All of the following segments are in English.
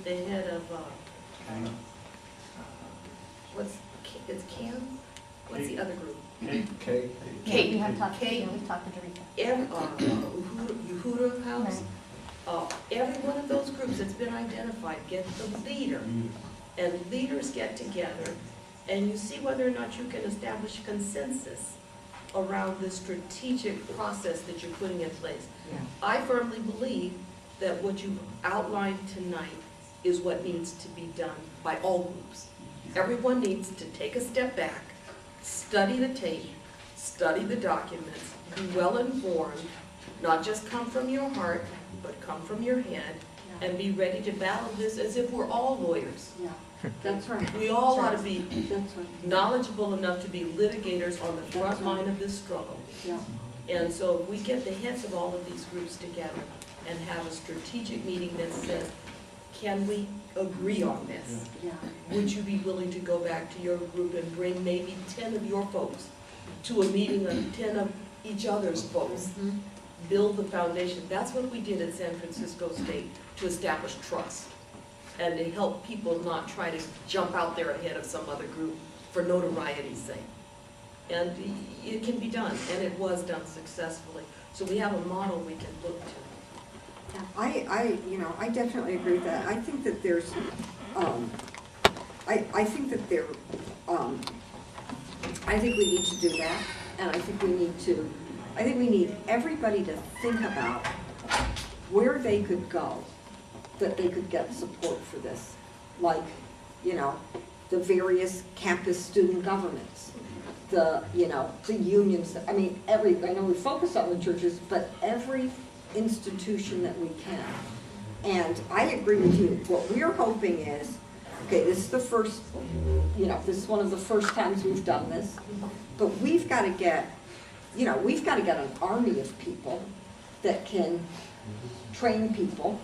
with the head of, it's CAM? What's the other group? K. Kate. We have talked, Kate. yeah, we've talked to Teresa. Yehuda House. Every one of those groups that's been identified, get the leader. And leaders get together, and you see whether or not you can establish consensus around the strategic process that you're putting in place. Yeah. I firmly believe that what you've outlined tonight is what needs to be done by all groups. Everyone needs to take a step back, study the tape, study the documents, be well informed, not just come from your heart, but come from your head, and be ready to battle this as if we're all lawyers. Yeah, that's right. We all ought to be That's right. knowledgeable enough to be litigators on the front line of this struggle. Yeah. And so if we get the heads of all of these groups together and have a strategic meeting that says, can we agree on this? Yeah. Would you be willing to go back to your group and bring maybe 10 of your folks to a meeting of 10 of each other's folks? Mhm. Build the foundation. That's what we did at San Francisco State to establish trust and to help people not try to jump out there ahead of some other group for notoriety's sake. And it can be done, and it was done successfully. So we have a model we can look to. I definitely agree with that. I think that there's, I think that there, I think we need to do that, and I think we need everybody to think about where they could go, that they could get support for this. Like, the various campus student governments, the unions, I know we focus on the churches, but every institution that we can. And I agree with you. What we're hoping is, okay, this is the first, this is one of the first times we've done this, but we've got to get, an army of people that can train people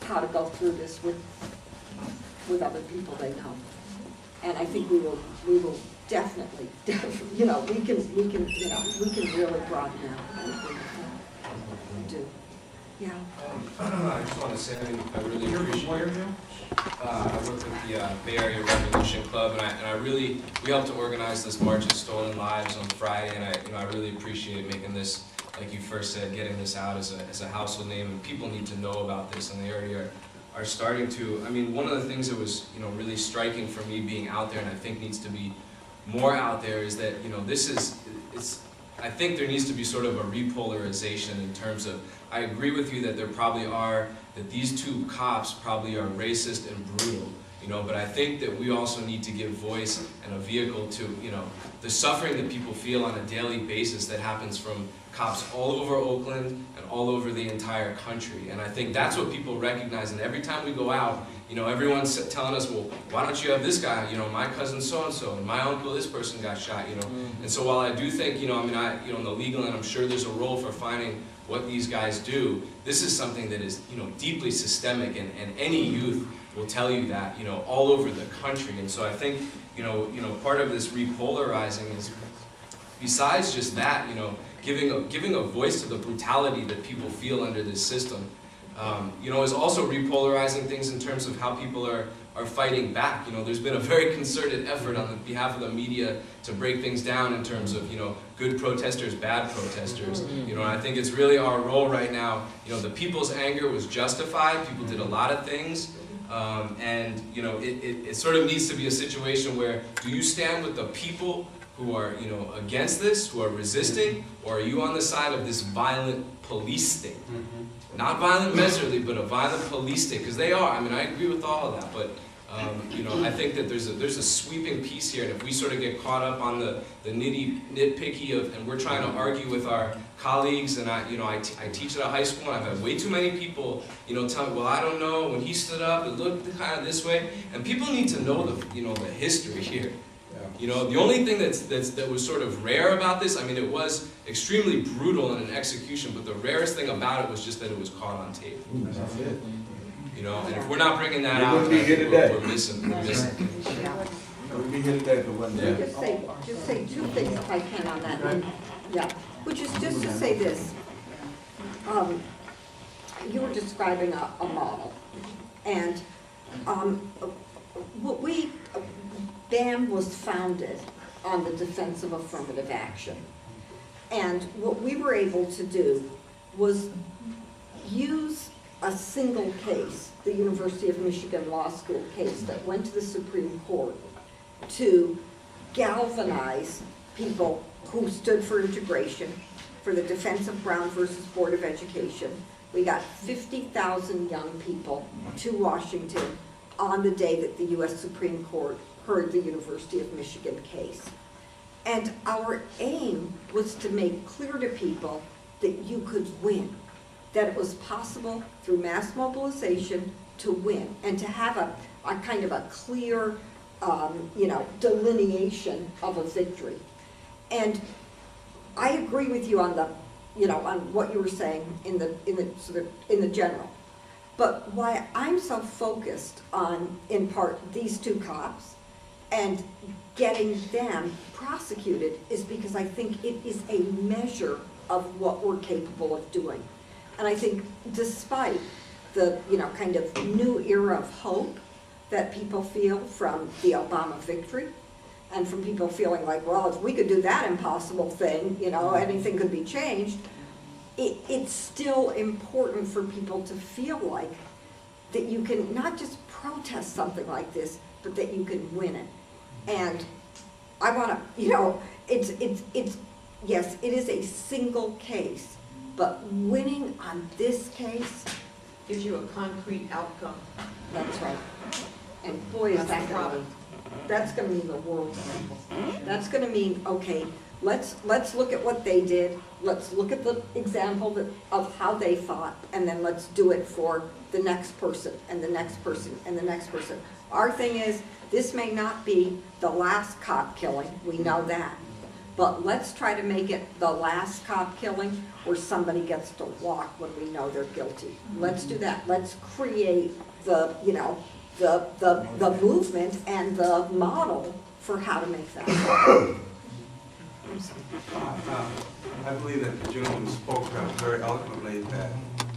how to go through this with other people they know. And I think we will definitely, we can really broaden out. We do. Yeah. I just want to say I really appreciate it. I work with the Bay Area Revolution Club, and we helped to organize this March of Stolen Lives on Friday, and I really appreciate making this, like you first said, getting this out as a household name, and people need to know about this, and they already are starting to. I mean, one of the things that was really striking for me being out there, and I think needs to be more out there, is that I think there needs to be sort of a repolarization in terms of, I agree with you that that these two cops probably are racist and brutal, but I think that we also need to give voice and a vehicle to, the suffering that people feel on a daily basis that happens from cops all over Oakland and all over the entire country. And I think that's what people recognize, and every time we go out, everyone's telling us, well, why don't you have this guy, my cousin so-and-so, and my uncle, this person got shot, And so while I do think, in the legal end, I'm sure there's a role for finding what these guys do, this is something that is, deeply systemic, and any youth will tell you that, all over the country. And so I think, part of this repolarizing is, besides just that, giving a voice to the brutality that people feel under this system, is also repolarizing things in terms of how people are fighting back. There's been a very concerted effort on behalf of the media to break things down in terms of, good protesters, bad protesters. And I think it's really our role right now. The people's anger was justified. People did a lot of things. And, it sort of needs to be a situation where, do you stand with the people who are, against this, who are resisting, or are you on the side of this violent police state? Not violent measurably, but a violent police state, because they are. I agree with all of that, but I think that there's a sweeping piece here, and if we sort of get caught up on the nitpicky of, and we're trying to argue with our colleagues, and I teach at a high school, and I've had way too many people, tell me, well, I don't know, when he stood up, it looked kind of this way, and people need to know the history here. The only thing that was sort of rare about this, it was extremely brutal in an execution, but the rarest thing about it was just that it was caught on tape. That's it. And if we're not bringing that out, We'll be here today. we're missing. We'll be here today for one day. Just say two things if I can on that. Yeah, which is just to say this. You were describing a model, and what we, BAMN was founded on the defense of affirmative action. And what we were able to do was use a single case, the University of Michigan Law School case that went to the Supreme Court, to galvanize people who stood for integration, for the defense of Brown versus Board of Education. We got 50,000 young people to Washington on the day that the US Supreme Court heard the University of Michigan case. And our aim was to make clear to people that you could win, that it was possible through mass mobilization to win, and to have a kind of a clear delineation of a victory. And I agree with you on the, on what you were saying in the general. But why I'm so focused on, in part, these two cops and getting them prosecuted is because I think it is a measure of what we're capable of doing. And I think despite the, kind of new era of hope that people feel from the Obama victory, and from people feeling like, well, if we could do that impossible thing, anything could be changed, it's still important for people to feel like that you can not just protest something like this, but that you can win it. And I want to, yes, it is a single case, but winning on this case Gives you a concrete outcome. That's right. And boy, is that going to mean the world to people. That's going to mean, okay, let's look at what they did. Let's look at the example of how they fought, and then let's do it for the next person, and the next person, and the next person. Our thing is, this may not be the last cop killing. We know that. But let's try to make it the last cop killing where somebody gets to walk when we know they're guilty. Let's do that. Let's create the, the movement and the model for how to make that happen. I believe that the gentleman spoke very eloquently that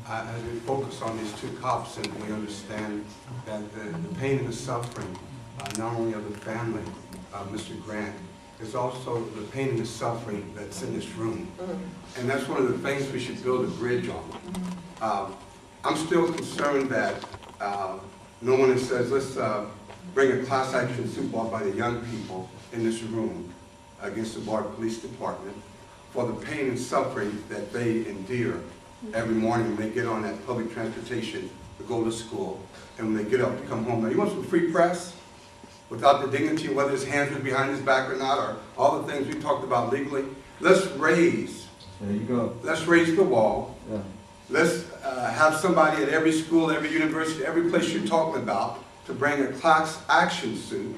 as we focus on these two cops and we understand that the pain and the suffering, not only of the family of Mr. Grant, is also the pain and the suffering that's in this room. And that's one of the things we should build a bridge on. I'm still concerned that no one says, let's bring a class action suit brought by the young people in this room against the Bar Police Department for the pain and suffering that they endure every morning when they get on that public transportation to go to school and when they get up to come home. Now, you want some free press without the dignity, whether his hands are behind his back or not, or all the things we talked about legally? Let's raise. There you go. Let's raise the wall. Yeah. Let's have somebody at every school, every university, every place you're talking about to bring a class action suit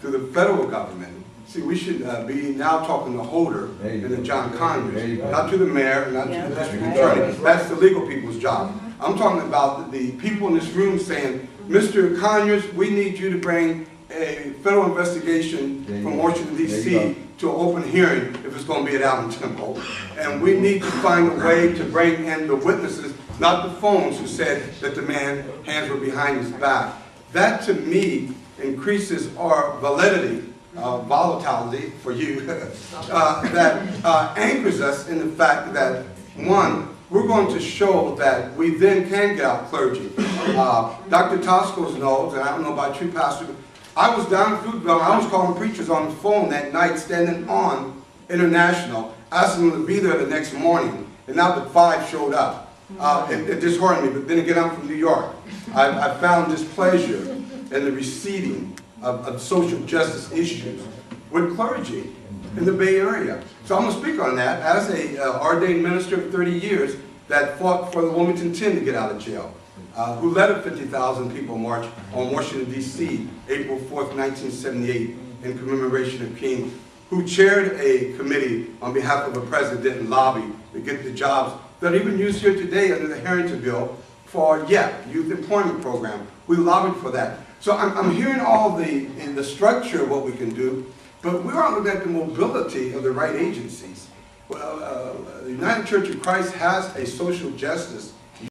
to the federal government. See, we should be now talking to Holder and to John Conyers, not to the mayor, not to the district attorney. That's the legal people's job. I'm talking about the people in this room saying, Mr. Conyers, we need you to bring a federal investigation from Washington, D.C. to an open hearing if it's going to be at Allen Temple. And we need to find a way to bring in the witnesses, not the phones who said that the man's hands were behind his back. That, to me, increases our validity, volatility for you, that anchors us in the fact that, one, we're going to show that we then can get out clergy. Dr. Toscos knows, and I don't know about you, Pastor, I was down in Fruitvale, I was calling preachers on the phone that night, standing on International, asking them to be there the next morning, and now the 5 showed up. It disheartened me, but then again, I'm from New York. I found displeasure in the receding of social justice issues with clergy in the Bay Area. So I'm going to speak on that as a ordained minister of 30 years that fought for the Wilmington 10 to get out of jail. Who led a 50,000 people march on Washington, D.C., April 4th, 1978, in commemoration of King, who chaired a committee on behalf of a president and lobby to get the jobs that are even used here today under the Harrington Bill for YEP, Youth Employment Program. We lobbied for that. So I'm hearing all the structure of what we can do, but we aren't looking at the mobility of the right agencies. Well, the United Church of Christ has a social justice